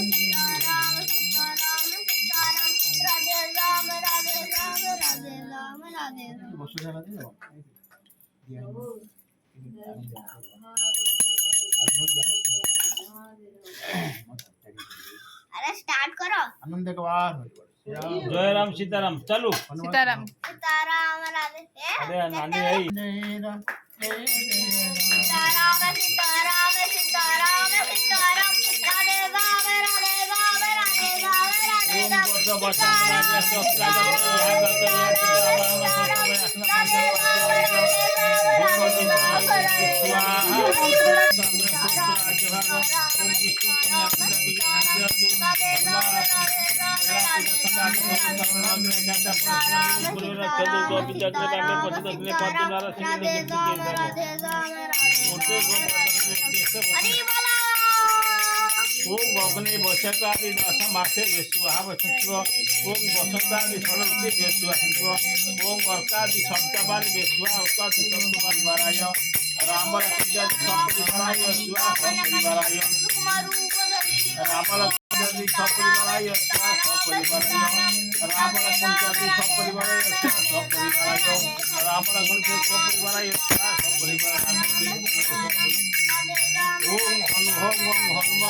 सीताराम सीताराम सीताराम राधे राम राधे राम राधे राम राधे राम বসে জানা দিও अरे स्टार्ट करो आनंद के बार जय राम सीताराम चालू सीताराम सीताराम राधे अरे नानी आई सीताराम सीताराम सीताराम सीताराम राधे राम राधे राम राधे राम राधे ओम राम वर्ष वर्षान राजा सोत्रा ओम भगने बैशाख आदि दश मासे बेसुआ बसुव ओम बसंत आदि सरस्वती बेसुआ ओम अर्कादि सप्तवारी बेसुआ उत्पादि सप्तवारी बाराय राम लक्ष्मण सपरिवाराय सुआ सपरिवाराय राम लक्ष्मण सपरिवाराय सुआ सपरिवाराय राम लक्ष्मण सपरिवाराय सुआ सपरिवाराय राम लक्ष्मण सपरिवाराय सुआ सपरिवाराय ओम हनुमान